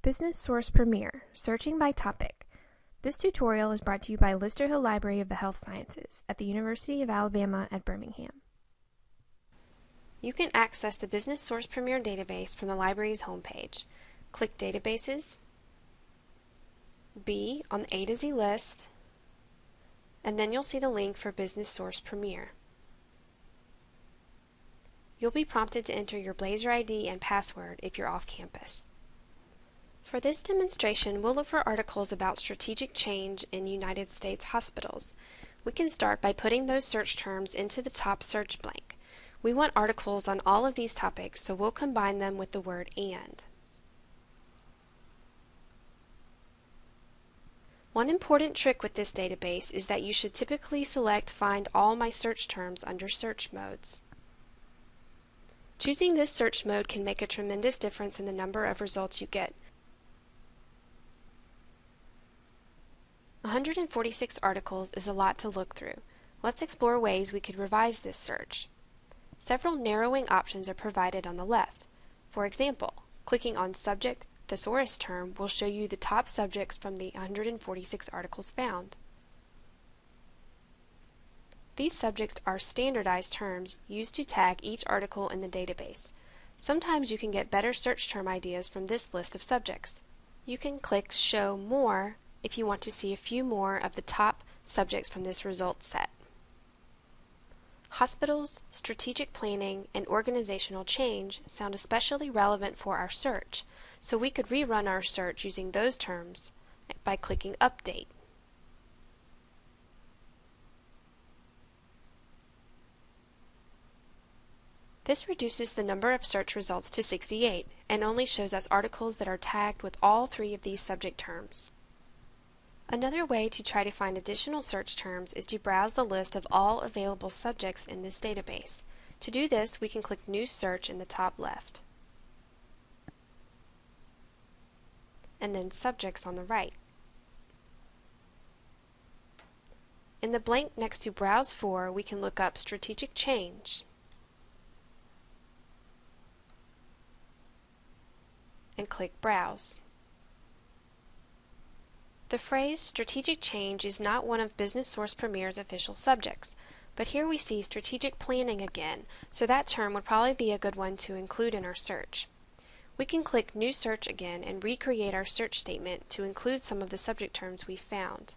Business Source Premier, Searching by Topic. This tutorial is brought to you by Lister Hill Library of the Health Sciences at the University of Alabama at Birmingham. You can access the Business Source Premier database from the library's homepage. Click Databases, B on the A to Z list, and then you'll see the link for Business Source Premier. You'll be prompted to enter your Blazer ID and password if you're off campus. For this demonstration, we'll look for articles about strategic change in United States hospitals. We can start by putting those search terms into the top search blank. We want articles on all of these topics, so we'll combine them with the word "and." One important trick with this database is that you should typically select Find All My Search Terms under Search Modes. Choosing this search mode can make a tremendous difference in the number of results you get. 146 articles is a lot to look through. Let's explore ways we could revise this search. Several narrowing options are provided on the left. For example, clicking on Subject Thesaurus Term will show you the top subjects from the 146 articles found. These subjects are standardized terms used to tag each article in the database. Sometimes you can get better search term ideas from this list of subjects. You can click Show More if you want to see a few more of the top subjects from this results set. Hospitals, strategic planning, and organizational change sound especially relevant for our search, so we could rerun our search using those terms by clicking Update. This reduces the number of search results to 68 and only shows us articles that are tagged with all three of these subject terms. Another way to try to find additional search terms is to browse the list of all available subjects in this database. To do this, we can click New Search in the top left, and then Subjects on the right. In the blank next to Browse For, we can look up Strategic Change and click Browse. The phrase strategic change is not one of Business Source Premier's official subjects, but here we see strategic planning again, so that term would probably be a good one to include in our search. We can click New Search again and recreate our search statement to include some of the subject terms we found.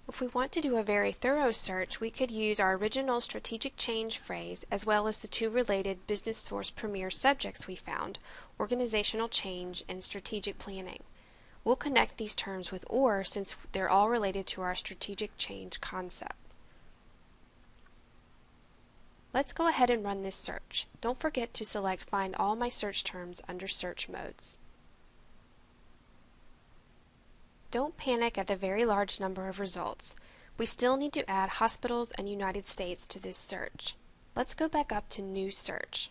If we want to do a very thorough search, we could use our original strategic change phrase as well as the two related Business Source Premier subjects we found, organizational change and strategic planning. We'll connect these terms with OR since they're all related to our strategic change concept. Let's go ahead and run this search. Don't forget to select Find All My Search Terms under Search Modes. Don't panic at the very large number of results. We still need to add hospitals and United States to this search. Let's go back up to New Search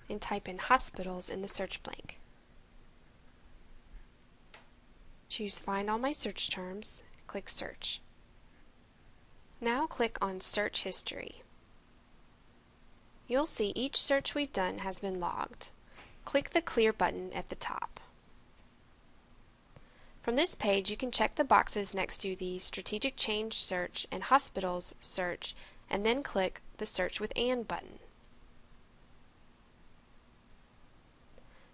and type in hospitals in the search blank. Choose Find All My Search Terms, click Search. Now click on Search History. You'll see each search we've done has been logged. Click the Clear button at the top. From this page, you can check the boxes next to the Strategic Change Search and Hospitals Search, and then click the Search with AND button.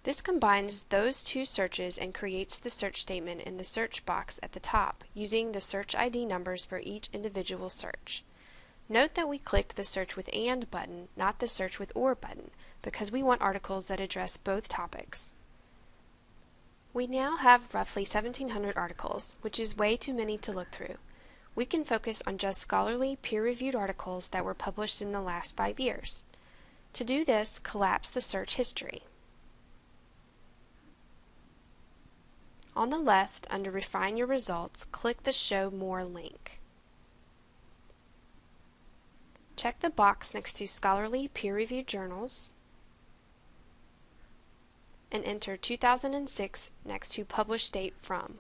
This combines those two searches and creates the search statement in the search box at the top using the search ID numbers for each individual search. Note that we clicked the Search with AND button, not the Search with OR button, because we want articles that address both topics. We now have roughly 1,700 articles, which is way too many to look through. We can focus on just scholarly, peer-reviewed articles that were published in the last 5 years. To do this, collapse the search history. On the left, under Refine Your Results, click the Show More link. Check the box next to Scholarly Peer-Reviewed Journals and enter 2006 next to Published Date From.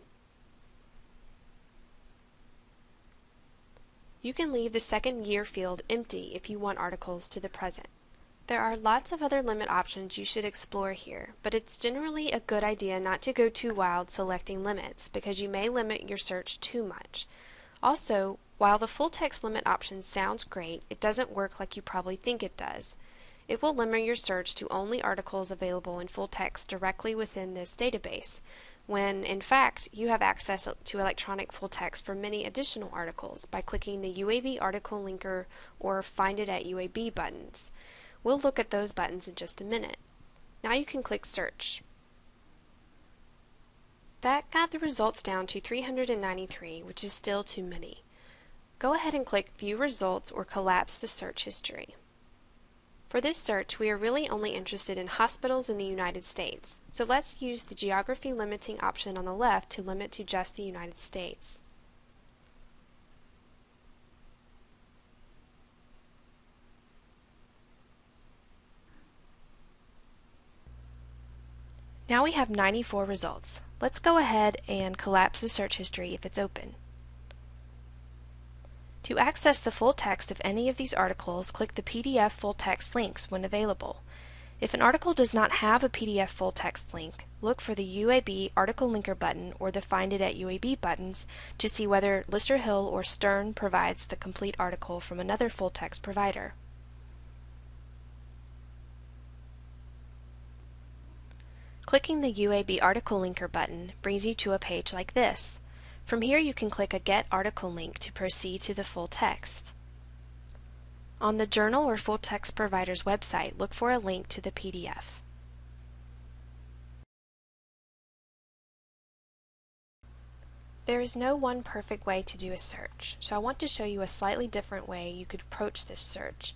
You can leave the second year field empty if you want articles to the present. There are lots of other limit options you should explore here, but it's generally a good idea not to go too wild selecting limits because you may limit your search too much. Also, while the full text limit option sounds great, it doesn't work like you probably think it does. It will limit your search to only articles available in full text directly within this database, when in fact you have access to electronic full text for many additional articles by clicking the UAB article linker or Find It at UAB buttons. We'll look at those buttons in just a minute. Now you can click Search. That got the results down to 393, which is still too many. Go ahead and click View Results or collapse the search history. For this search, we are really only interested in hospitals in the United States, so let's use the geography limiting option on the left to limit to just the United States. Now we have 94 results. Let's go ahead and collapse the search history if it's open. To access the full text of any of these articles, click the PDF full text links when available. If an article does not have a PDF full text link, look for the UAB article linker button or the Find It at UAB buttons to see whether Lister Hill or Stern provides the complete article from another full text provider. Clicking the UAB article linker button brings you to a page like this. From here you can click a Get Article link to proceed to the full text. On the journal or full text provider's website, look for a link to the PDF. There is no one perfect way to do a search, so I want to show you a slightly different way you could approach this search.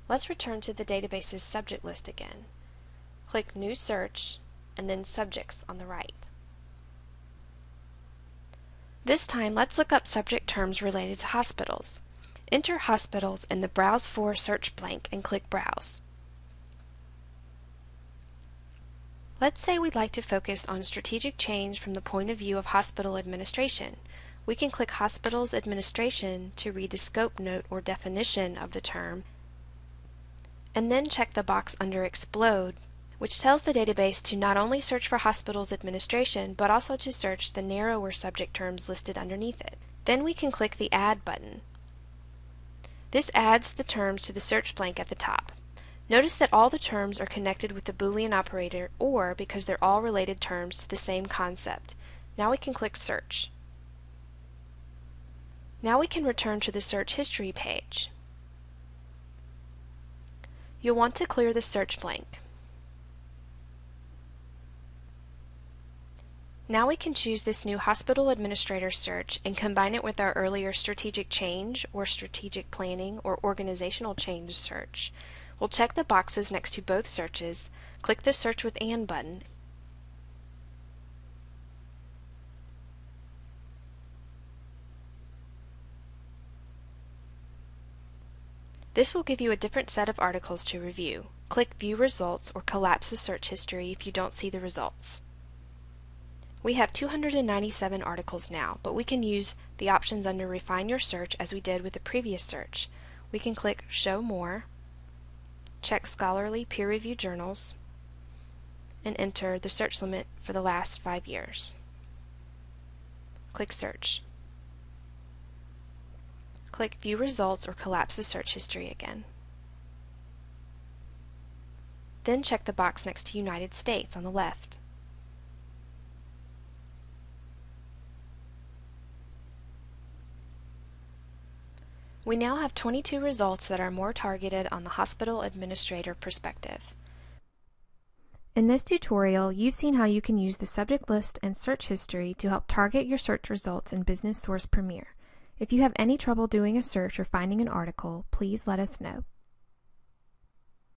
Let's return to the database's subject list again. Click New Search and then Subjects on the right. This time, let's look up subject terms related to hospitals. Enter hospitals in the Browse For search blank and click Browse. Let's say we'd like to focus on strategic change from the point of view of hospital administration. We can click Hospitals Administration to read the scope note or definition of the term, and then check the box under Explode, which tells the database to not only search for hospitals administration, but also to search the narrower subject terms listed underneath it. Then we can click the Add button. This adds the terms to the search blank at the top. Notice that all the terms are connected with the Boolean operator OR because they're all related terms to the same concept. Now we can click Search. Now we can return to the search history page. You'll want to clear the search blank. Now we can choose this new Hospital Administrator search and combine it with our earlier Strategic Change or Strategic Planning or Organizational Change search. We'll check the boxes next to both searches, click the Search with And button, This will give you a different set of articles to review. Click View Results or collapse the search history if you don't see the results. We have 297 articles now, but we can use the options under Refine Your Search as we did with the previous search. We can click Show More, check Scholarly Peer-Reviewed Journals, and enter the search limit for the last 5 years. Click Search. Click View Results or collapse the search history again. Then check the box next to United States on the left. We now have 22 results that are more targeted on the hospital administrator perspective. In this tutorial, you've seen how you can use the subject list and search history to help target your search results in Business Source Premier. If you have any trouble doing a search or finding an article, please let us know.